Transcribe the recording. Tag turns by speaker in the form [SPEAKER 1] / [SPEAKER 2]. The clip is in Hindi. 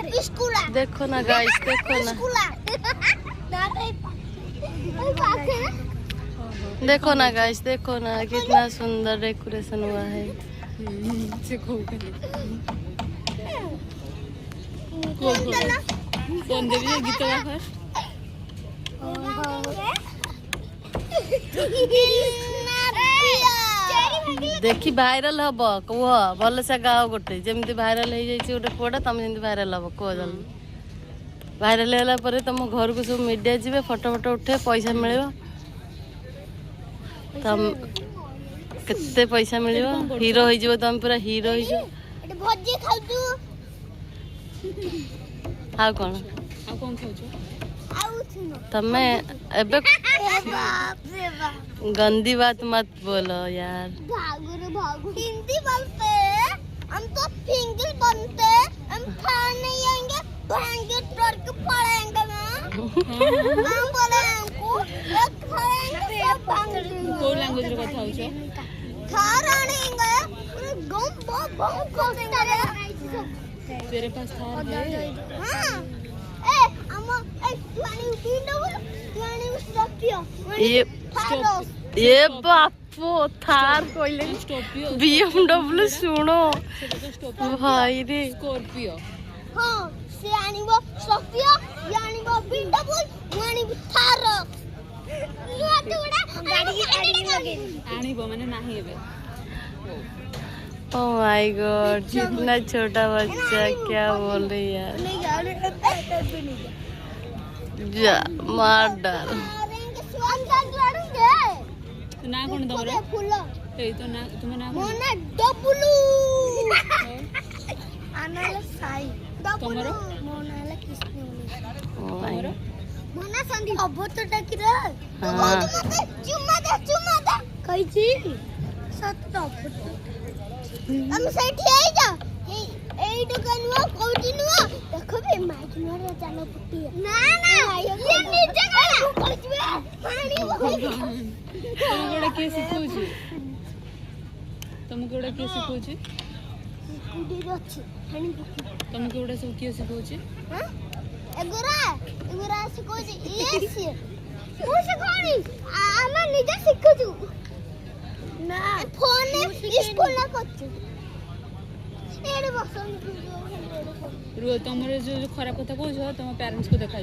[SPEAKER 1] देखो ना गाइस, देखो ना, देखो ना गाइस, देखो ना कितना सुंदर डेकोरेशन हुआ है। गीत देखी भाइराल हम कह भल से गाओ गोटे जमी भाइराल हो गोटे पुआटा तुम जमी भाइराल हम कह जल्दी भाइराल है तुम घर को सब मीडिया जी फोटो फोटो उठे पैसा मिल तुम केते पैसा मिल हीरो हो तुम पूरा हीरो हाँ कौन तमे एबे गंदी बात मत बोलो यार।
[SPEAKER 2] हिंदी बोलते हम तो सिंगल बनते हम खाने आएंगे भांगे ट्रक पड़ेंगे ना हम बोले हमको एक खाएंगे सब भांगे
[SPEAKER 3] को लैंग्वेज रे कथा होछ
[SPEAKER 2] थार आनेंगे पूरे गम बहुत खोसेंगे
[SPEAKER 3] तेरे पास थार है।
[SPEAKER 2] हां ए हम एक प्लानिंग
[SPEAKER 1] ये बापो थार कोइले बीएमडब्ल्यू सुनो भाई रे
[SPEAKER 3] स्कॉर्पियो
[SPEAKER 2] हां से आनिबो स्कॉर्पियो ये आनिबो बीएमडब्ल्यू आनिबो थार गाड़ी
[SPEAKER 3] आनिबो माने नाही एबे।
[SPEAKER 1] ओह माय गॉड कितना छोटा बच्चा क्या बोल रही है जा मार डाल
[SPEAKER 3] ना कोन तमरो ए तो ना तुम ना
[SPEAKER 2] मोना डब्लू आनाला साई
[SPEAKER 3] तमरो
[SPEAKER 2] मोनाला कृष्ण
[SPEAKER 3] तमरो
[SPEAKER 2] मोना संदी अबोतो टाकी रे
[SPEAKER 1] हां
[SPEAKER 2] चुम्मा दे कहि छी सत तो हम सेठी आई जा এই দোকানवा কোটি নুয়া দেখো বে মাইক নুয়া জানো পুটি না না ये নিচে গলা কইবে পানি
[SPEAKER 3] तुम गोड़ा के सिखौछि तुम गोड़ा के सिखौछि
[SPEAKER 2] कुडी रछि पानी
[SPEAKER 3] तुम गोड़ा सब के सिखौछि
[SPEAKER 2] हां एगोरा सिखौछि ये से मु सिखौनी आमा निजे सिखछु ना फोन स्कूल ना करछु एडे बसन
[SPEAKER 3] रो तुमरे जो खराब कथा कहछ तुम पेरेंट्स को देखा